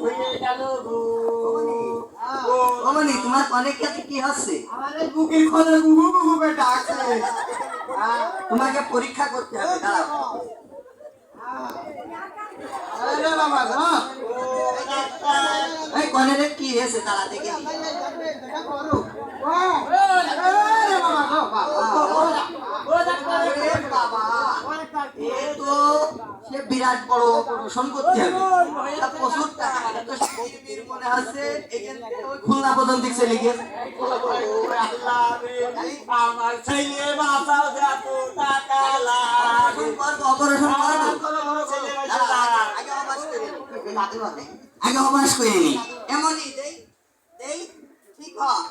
হয়ে গেল গো। ওমনি তোমার অনেক কাছে কি হচ্ছে? আমাদের বুকের খোলে গুগু গুগু করে ডাকছে। তোমাকে পরীক্ষা করতে হবে, দাঁড়াও। আরে বাবা গো, এই কনেরে কি হয়েছে দাঁড়া দেখে নি। আরে বাবা গো, আরে বাবা, এ তো সে বিরাট বড় অপারেশন করতে হবে, তা প্রচুর টাকা লাগে। তো শিবির মনে আছে এখান থেকে ওই খুলনা পর্যন্ত চলে গেছে। আমার ছেলে বাঁচাও যত টাকা লাগে। অপারেশন করবো, আগে অবাস করে নি, আগে অবাস করে নি। এমনই দেই দেই ঠিক হয়।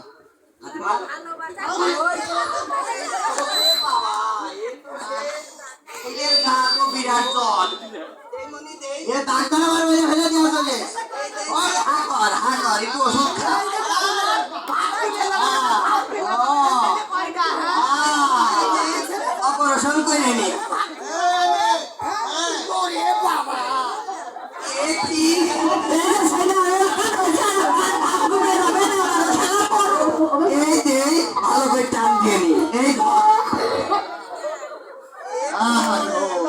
বিরাট জল এ ডাক্তার আমার মেয়ে ফেলে দেওয়া চলে। হাকর একটু ওষুধ খা। অপারেশন করে নি। এই যে ভালো করে টান দিয়ে নি। এই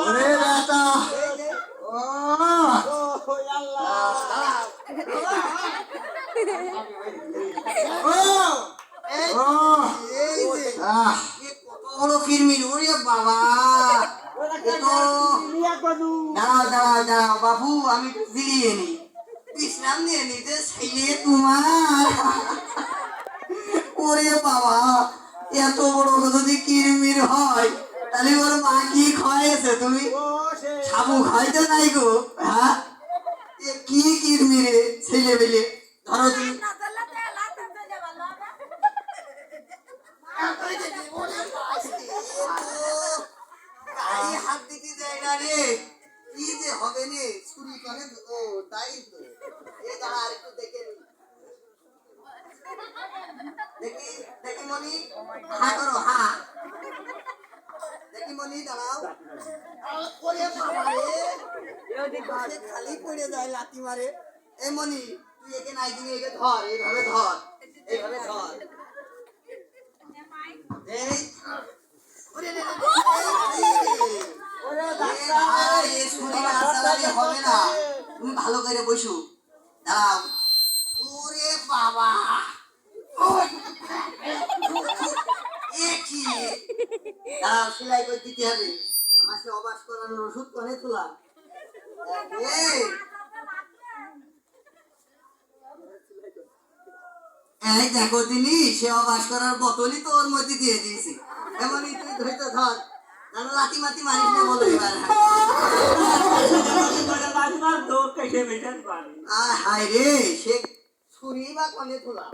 ওরে বেটা, বড় কিরমির, ওরে বাবা। দাঁড়াও দাঁড়াও দাঁড়াও বাবু, আমি জিরিয়ে নি, বিশ্রাম নিয়ে নি। যে ছেলে তোমার, ওরে বাবা, এত বড় যদি কিরমির হয় তাহলে ওর মা কি খাওয়াইছে? তুমি সাবু খাইতে নাই গো? হ্যাঁ, কি কিরমিরে ছেলে বেলে। ধরো তুমি হাত দিতে দেয় না রে, কি যে হবে রে। ছুরি করে ও তাই তো। এই দাঁড়া আর একটু দেখে নি, দেখি দেখি মনি, হা করো হা, দেখি মনি দাঁড়াও। ওরে বাবা রে, পাশে খালি পড়ে যায় লাথি মারে। এ মনি, তুই একে নাই দিবি, একে ধর, এইভাবে ধর, এইভাবে ধর। এই ওরে রে রে, হবে না, তুমি ভালো করে বসো, দাঁড়াও। ওরে বাবা, দাঁড়াও, সেলাই করে দিতে হবে। আমার সে অবাস করানোর ওষুধ কনে তোলা। এই দেখো তিনি, সে অবাস করার বোতলই তো ওর মধ্যে দিয়ে দিয়েছি। এমনই তুই ধরতে ধর, লাথি মাতি মারিস না বলো এবার। হায় রে, সে ছুরি বা কনে তোলা।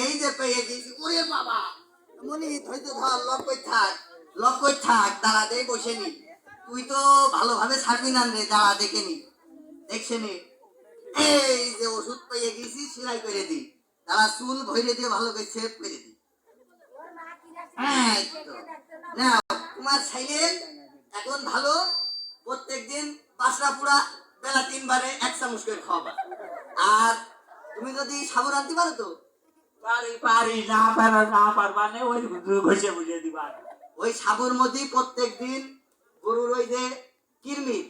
এই যে পেয়ে গেছি, ওরে বাবা। মনি ধরতে ধর, লক করে থাক, লক করে থাক, দাঁড়া দে বসে নি। তুই তো ভালোভাবে ছাড়বি না রে, দাঁড়া দেখে নি, দেখছে নি। এই যে ওষুধ পেয়ে গেছি, সেলাই করে দি, দাঁড়া চুল ভরে দিয়ে ভালো করে সেভ করে দি। তোমার ছেলে এখন ভালো, প্রত্যেকদিন পাঁচটা পুরা বেলা 3 বারে 1 চামচ করে খাওয়াবা। আর তুমি যদি সাবুর আনতে পারো তো? পারি না পারবা না, ওই ঘষে বুঝিয়ে দিবা। ওই সাবুর মধ্যে প্রত্যেকদিন গরুর ওই যে কিরমির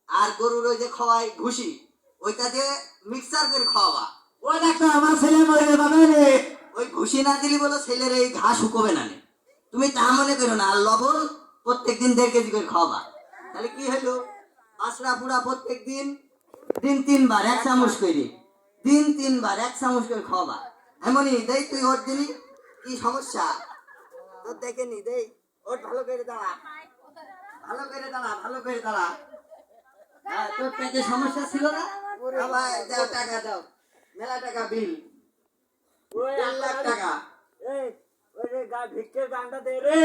আর গরুর ওই যে খাওয়াই ভুসি, ওইটা দিয়ে মিক্সার করে খাওয়াবা। ও দেখো আমার ছেলে মরে যাবে রে। ওই ভুসি না দিলি বলো ছেলের এই ঘা শুকোবে না। তুমি তা মনে করো না। আর লবণ প্রত্যেকদিন 1.5 কেজি করে খাওয়াবা। তাহলে কি হলো, পাঁচটা পুরা প্রত্যেকদিন দিন 3 বার 1 চামচ করে, দিন 3 বার 1 চামচ করে খাওয়াবা। এমনই দেই, তুই ওর দিনই কি সমস্যা তোর দেখে নি দেই। ওর ভালো করে দাঁড়া, ভালো করে দাঁড়া, ভালো করে দাঁড়া। তোর পেটে সমস্যা ছিল না? ভাই দাও, টাকা দাও, মেলা টাকা বিল, 1 লাখ টাকা। ভিক্ষের গানটা দে রে।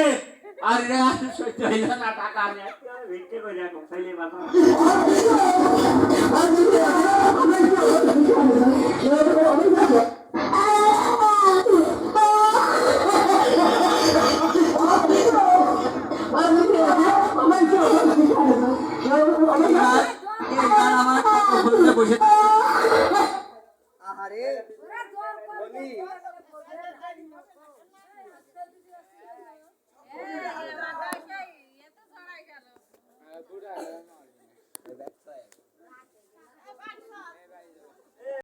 আরে সহ্য হইল না, টাকা নিয়ে ভিক্ষে করে এখন ছেলে বাবা। এইবার আমার কত বলতে বসে থাকে। আহারে আরে